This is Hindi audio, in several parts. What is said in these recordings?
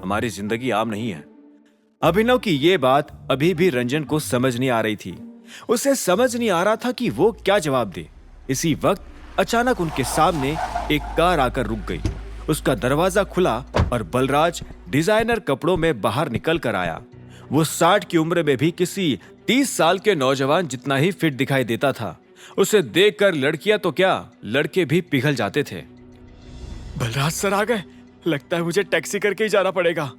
हमारी जिंदगी आम नहीं है। अभिनव की ये बात अभी भी रंजन को समझ नहीं आ रही थी। उसे समझ नहीं आ रहा था कि वो क्या जवाब दे। इसी वक्त अचानक उनके सामने एक कार आकर रुक गई। उसका दरवाजा खुला और बलराज डिजाइनर कपड़ों में बाहर निकल कर आया। वो 60 की उम्र में भी किसी 30 साल के नौजवान जितना ही फिट दिखाई देता था। उसे देखकर लड़कियां तो क्या, लड़के भी पिघल जाते थे। बलराज सर आ गए। लगता है मुझे टैक्सी करके ही जाना पड़ेगा,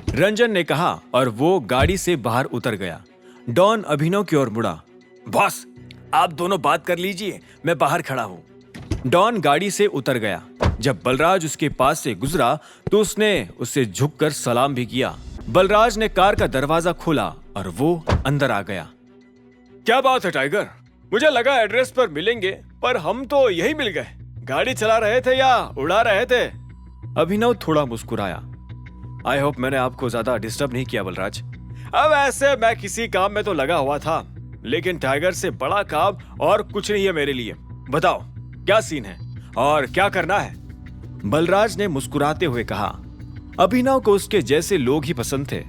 रंजन ने कहा और वो गाड़ी से बाहर उतर गया। डॉन अभिनव की ओर मुड़ा। बॉस आप दोनों बात कर लीजिए, मैं बाहर खड़ा हूँ। डॉन गाड़ी से उतर गया। जब बलराज उसके पास से गुजरा तो उसने उसे झुककर सलाम भी किया। बलराज ने कार का दरवाजा खोला और वो अंदर आ गया। क्या बात है टाइगर, मुझे लगा एड्रेस पर मिलेंगे, पर हम तो यही मिल गए। गाड़ी चला रहे थे या उड़ा रहे थे? अभिनव थोड़ा मुस्कुराया। आई होप मैंने आपको ज्यादा डिस्टर्ब नहीं किया बलराज। अब ऐसे मैं किसी काम में तो लगा हुआ था, लेकिन टाइगर से बड़ा काम और कुछ नहीं है मेरे लिए। बताओ क्या सीन है और क्या करना है? बलराज ने मुस्कुराते हुए कहा। अभिनव को उसके जैसे लोग ही पसंद थे।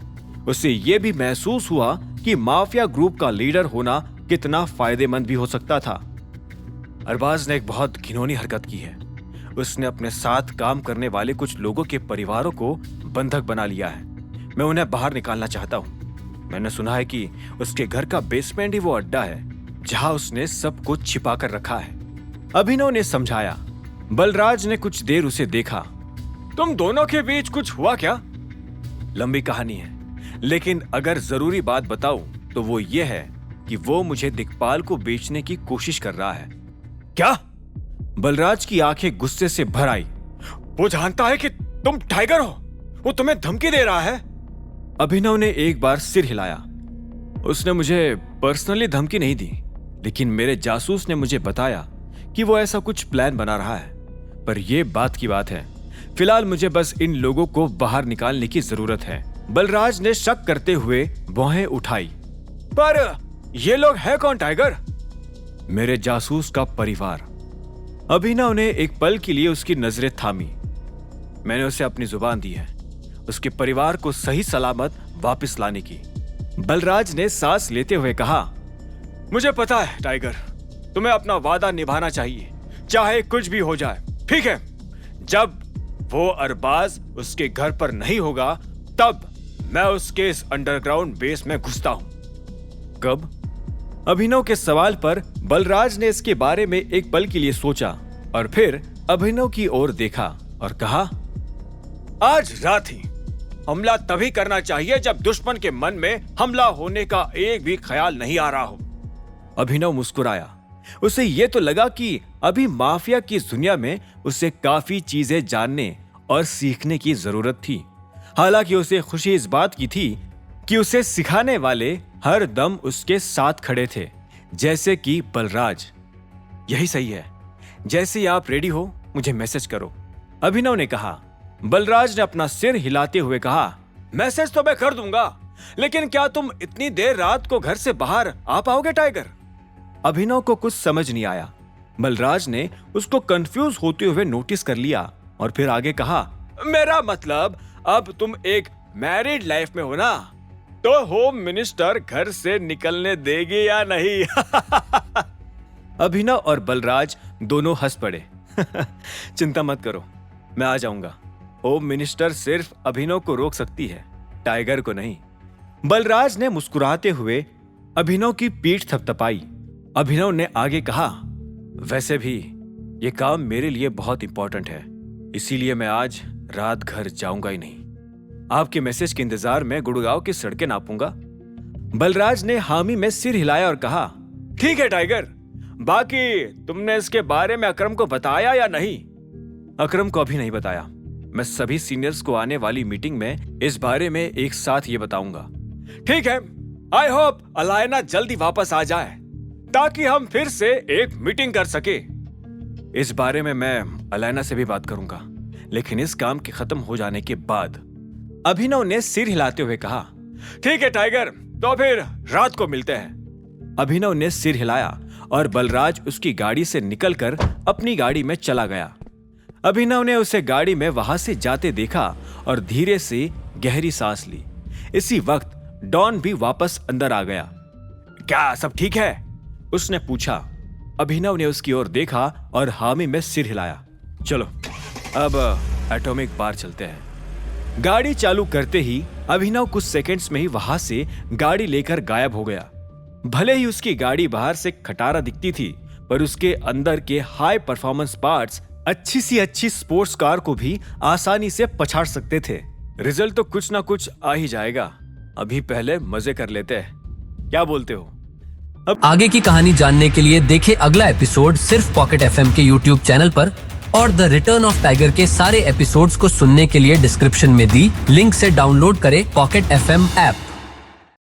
उसे ये भी महसूस हुआ कि माफिया ग्रुप का लीडर होना कितना फायदेमंद भी हो सकता था। अरबाज ने एक बहुत घिनौनी हरकत की है। उसने अपने साथ काम करने वाले कुछ लोगों के परिवारों को बंधक बना लिया है। मैं उन्हें बाहर निकालना चाहता हूँ। मैंने सुना है कि उसके घर का बेसमेंट ही वो अड्डा है जहाँ उसने सब कुछ छिपा कर रखा है, अभिनव ने समझाया। बलराज ने कुछ देर उसे देखा। तुम दोनों के बीच कुछ हुआ क्या? लंबी कहानी है, लेकिन अगर जरूरी बात बताऊं तो वो ये है कि वो मुझे दिक्पाल को बेचने की कोशिश कर रहा है। क्या? बलराज की आंखें गुस्से से भर आई। वो जानता है कि तुम टाइगर हो, वो तुम्हें धमकी दे रहा है। अभिनव ने एक बार सिर हिलाया। उसने मुझे पर्सनली धमकी नहीं दी, लेकिन मेरे जासूस ने मुझे बताया कि वो ऐसा कुछ प्लान बना रहा है। पर यह बात की बात है, फिलहाल मुझे बस इन लोगों को बाहर निकालने की जरूरत है। बलराज ने शक करते हुए भौहें उठाई। पर ये लोग हैं कौन टाइगर? मेरे जासूस का परिवार। अभिनव ने एक पल के लिए उसकी नजरें थामी। मैंने उसे अपनी जुबान दी है उसके परिवार को सही सलामत वापस लाने की। बलराज ने सांस लेते हुए कहा। मुझे पता है टाइगर, तुम्हें अपना वादा निभाना चाहिए, चाहे कुछ भी हो जाए। ठीक है, जब वो अरबाज उसके घर पर नहीं होगा तब मैं उसके इस अंडरग्राउंड बेस में घुसता हूं। कब? अभिनव के सवाल पर बलराज ने इसके बारे में एक पल के लिए सोचा और फिर अभिनव की ओर देखा और कहा, आज रात ही। हमला तभी करना चाहिए जब दुश्मन के मन में हमला होने का एक भी ख्याल नहीं आ रहा हो। अभिनव मुस्कुराया। उसे यह तो लगा कि अभी माफिया की दुनिया में उसे काफी चीजें जानने और सीखने की जरूरत थी। हालांकि उसे खुशी इस बात की थी कि उसे सिखाने वाले हर दम उसके साथ खड़े थे, जैसे कि बलराज। यही सही है, जैसे ही आप रेडी हो मुझे मैसेज करो, अभिनव ने कहा। बलराज ने अपना सिर हिलाते हुए कहा, मैसेज तो मैं कर दूंगा, लेकिन क्या तुम इतनी देर रात को घर से बाहर आ पाओगे टाइगर? अभिनव को कुछ समझ नहीं आया। बलराज ने उसको कंफ्यूज होते हुए नोटिस कर लिया और फिर आगे कहा, मेरा मतलब अब तुम एक मैरिड लाइफ में हो ना, तो होम मिनिस्टर घर से निकलने देगी या नहीं? अभिनव और बलराज दोनों हंस पड़े। चिंता मत करो, मैं आ जाऊंगा। होम मिनिस्टर सिर्फ अभिनव को रोक सकती है, टाइगर को नहीं। बलराज ने मुस्कुराते हुए अभिनव की पीठ थपथपाई। अभिनव ने आगे कहा, वैसे भी ये काम मेरे लिए बहुत इंपॉर्टेंट है, इसीलिए मैं आज रात घर जाऊंगा ही नहीं। आपके मैसेज के इंतजार में गुड़गांव की सड़कें नापूंगा। बलराज ने हामी में सिर हिलाया और कहा, ठीक है टाइगर, बाकी तुमने इसके बारे में अकरम को बताया या नहीं? अकरम को अभी नहीं बताया। मैं सभी सीनियर्स को आने वाली मीटिंग में इस बारे में एक साथ ये बताऊंगा। ठीक है, आई होप अलायना जल्दी वापस आ जाए ताकि हम फिर से एक मीटिंग कर सके। इस बारे में मैं अलायना से भी बात करूंगा, लेकिन इस काम के खत्म हो जाने के बाद। अभिनव ने सिर हिलाते हुए कहा, ठीक है टाइगर, तो फिर रात को मिलते हैं। अभिनव ने सिर हिलाया और बलराज उसकी गाड़ी से निकलकर अपनी गाड़ी में चला गया। अभिनव ने उसे गाड़ी में वहां से जाते देखा और धीरे से गहरी सांस ली। इसी वक्त डॉन भी वापस अंदर आ गया। क्या सब ठीक है? उसने पूछा। अभिनव ने उसकी ओर देखा और हामी में सिर हिलाया। चलो अब एटॉमिक बार चलते हैं। गाड़ी चालू करते ही अभिनव कुछ सेकंड्स में ही वहां से गाड़ी लेकर गायब हो गया। भले ही उसकी गाड़ी बाहर से खटारा दिखती थी, पर उसके अंदर के हाई परफॉर्मेंस पार्ट्स अच्छी सी अच्छी स्पोर्ट्स कार को भी आसानी से पछाड़ सकते थे। रिजल्ट तो कुछ ना कुछ आ ही जाएगा। अभी पहले मजे कर लेते हैं, क्या बोलते हो? आगे की कहानी जानने के लिए देखें अगला एपिसोड सिर्फ पॉकेट एफएम के यूट्यूब चैनल पर, और द रिटर्न ऑफ टाइगर के सारे एपिसोड्स को सुनने के लिए डिस्क्रिप्शन में दी लिंक से डाउनलोड करें पॉकेट एफएम ऐप।